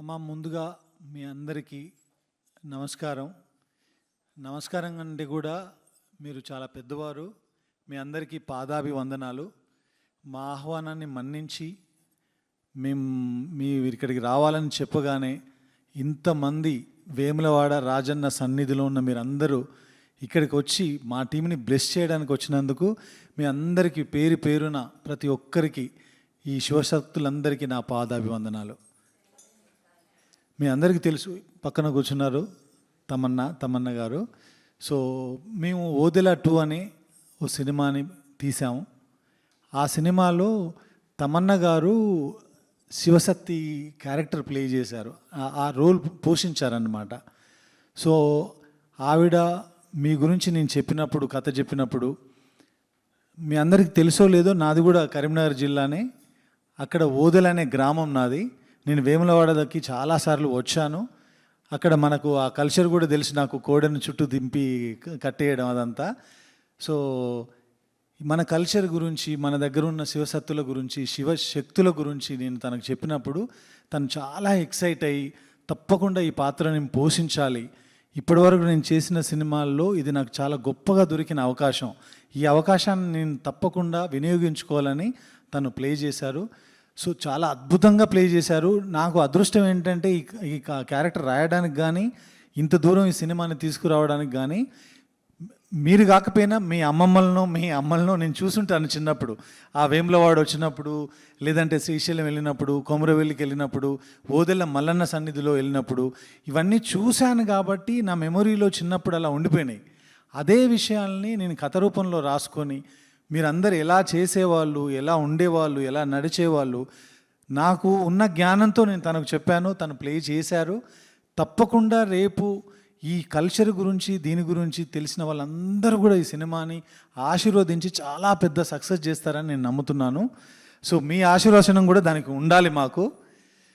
ముందుగా మీ అందరికీ నమస్కారం. నమస్కారం అంటే కూడా మీరు చాలా పెద్దవారు. మీ అందరికీ పాదాభివందనాలు. మా ఆహ్వానాన్ని మన్నించి మీరు ఇక్కడికి రావాలని చెప్పగానే ఇంతమంది వేములవాడ రాజన్న సన్నిధిలో ఉన్న మీరందరూ ఇక్కడికి వచ్చి మా టీంని బ్లెస్ చేయడానికి వచ్చినందుకు మీ అందరికీ పేరు పేరున ప్రతి ఒక్కరికి ఈ శివశక్తులందరికీ నా పాదాభివందనాలు. మీ అందరికీ తెలుసు, పక్కన కూర్చున్నారు తమన్నా గారు. సో మేము ఓదెల 2 అనే ఓ సినిమాని తీసాము. ఆ సినిమాలో తమన్నా గారు శివశక్తి క్యారెక్టర్ ప్లే చేశారు, ఆ రోల్ పోషించారన్నమాట. సో ఆవిడ మీ గురించి నేను చెప్పినప్పుడు, కథ చెప్పినప్పుడు, మీ అందరికీ తెలుసో లేదో, నాది కూడా కరీంనగర్ జిల్లానే. అక్కడ ఓదెల అనే గ్రామం నాది. నేను వేములవాడకి చాలాసార్లు వచ్చాను. అక్కడ మనకు ఆ కల్చర్ కూడా తెలిసి, నాకు కోడెను చుట్టూ దింపి కట్టేయడం అదంతా. సో మన కల్చర్ గురించి, మన దగ్గర ఉన్న శివశక్తుల గురించి, శివశక్తుల గురించి నేను తనకు చెప్పినప్పుడు తను చాలా ఎక్సైట్ అయ్యి, తప్పకుండా ఈ పాత్రని పోషించాలి, ఇప్పటివరకు నేను చేసిన సినిమాల్లో ఇది నాకు చాలా గొప్పగా దొరికిన అవకాశం, ఈ అవకాశాన్ని నేను తప్పకుండా వినియోగించుకోవాలని తను ప్లే చేశారు. సో చాలా అద్భుతంగా ప్లే చేశారు. నాకు అదృష్టం ఏంటంటే ఈ క్యారెక్టర్ రాయడానికి కానీ, ఇంత దూరం ఈ సినిమాని తీసుకురావడానికి కానీ, మీరు కాకపోయినా మీ అమ్మలను నేను చూసుంటాను చిన్నప్పుడు. ఆ వేములవాడ వచ్చినప్పుడు, లేదంటే శ్రీశైలం వెళ్ళినప్పుడు, కొమరవెల్లికి వెళ్ళినప్పుడు, ఓదెల మల్లన్న సన్నిధిలో వెళ్ళినప్పుడు ఇవన్నీ చూశాను కాబట్టి నా మెమొరీలో చిన్నప్పుడు అలా ఉండిపోయినాయి. అదే విషయాల్ని నేను కథ రూపంలో రాసుకొని, మీరందరూ ఎలా చేసేవాళ్ళు, ఎలా ఉండేవాళ్ళు, ఎలా నడిచేవాళ్ళు, నాకు ఉన్న జ్ఞానంతో నేను తనకు చెప్పాను. తను ప్లే చేశారు. తప్పకుండా రేపు ఈ కల్చర్ గురించి, దీని గురించి తెలిసిన వాళ్ళందరూ కూడా ఈ సినిమాని ఆశీర్వదించి చాలా పెద్ద సక్సెస్ చేస్తారని నేను నమ్ముతున్నాను. సో మీ ఆశీర్వచనం కూడా దానికి ఉండాలి మాకు.